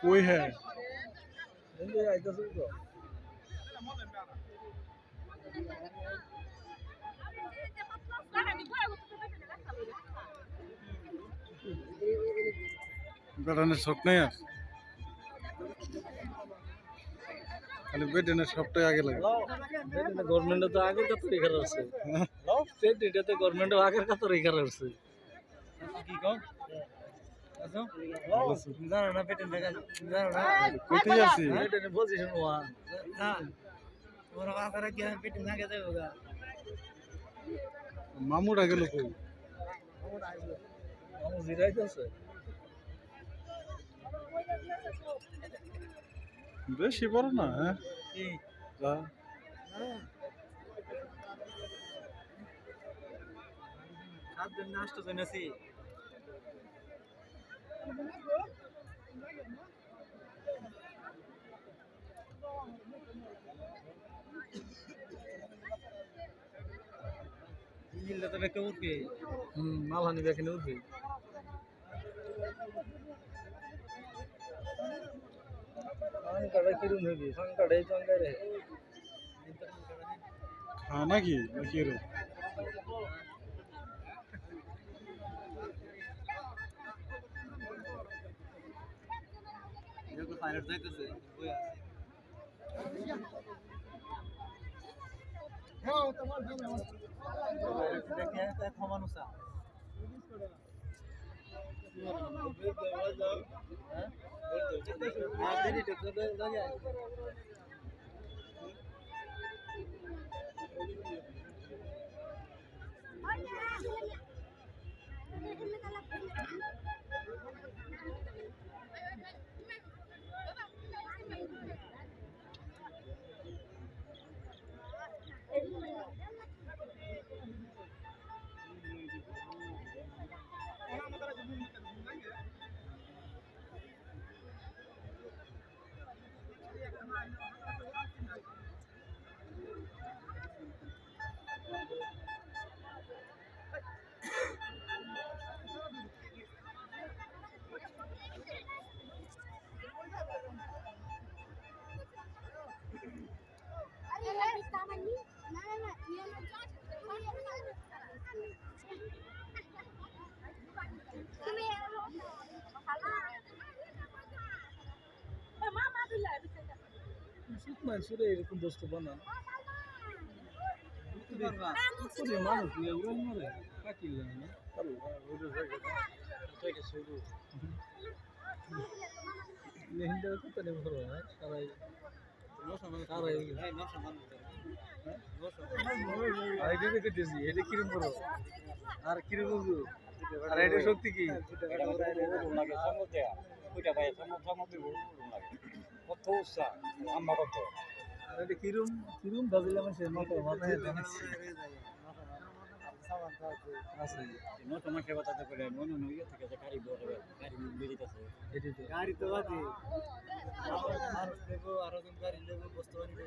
कोई है বেটানের শখ নেই আর খালি বেটানের সবটাই আগে লাগে গভর্নমেন্ট তো আগের কত রেখার আছে এটাতে গভর্নমেন্ট আগের কত রেখার আছে কি কম জানা না পেটেন দেখা জানা না কোথায় আছি পেটেন পজিশন ওয়ান না ওরা বাসারা কি পেটেন না গেছে ওগা মামুরা গেল কই মামু জিরাইতেছে বেশি বড় না হ্যাঁ কি যা সাত দিন নষ্ট জনেছি মিললে তো বেকে উঠবে মালহানি বেকে উঠবে সংকটে কিরম হইবে সংকটে চঙ্গারে খা নাকি নাকি রে দেখো পাইলট যাইতেছে বই আছে হ্যাঁ তোমার দেখে এক মানুষা হ্যাঁ দেরি তো লাগে মানুষের এরকম দোস্ত বানা মানুষ মরে কাটিল না কত নেই সারাই এটা কিরম করো আর কিরম আর এটা শক্তি কি কত উৎসাহ আমরা কত আর এটা কিরম কিরম ভাবিলাম সে মাথায় আছে নতুন মাঠে বাতাতে করে মনে নইয়ে থেকে যে গাড়ি বড় গাড়ি বেরিতেছে গাড়ি তো বাদে আর দেবো আরো জন গাড়ি নেবো বস্তু আনবে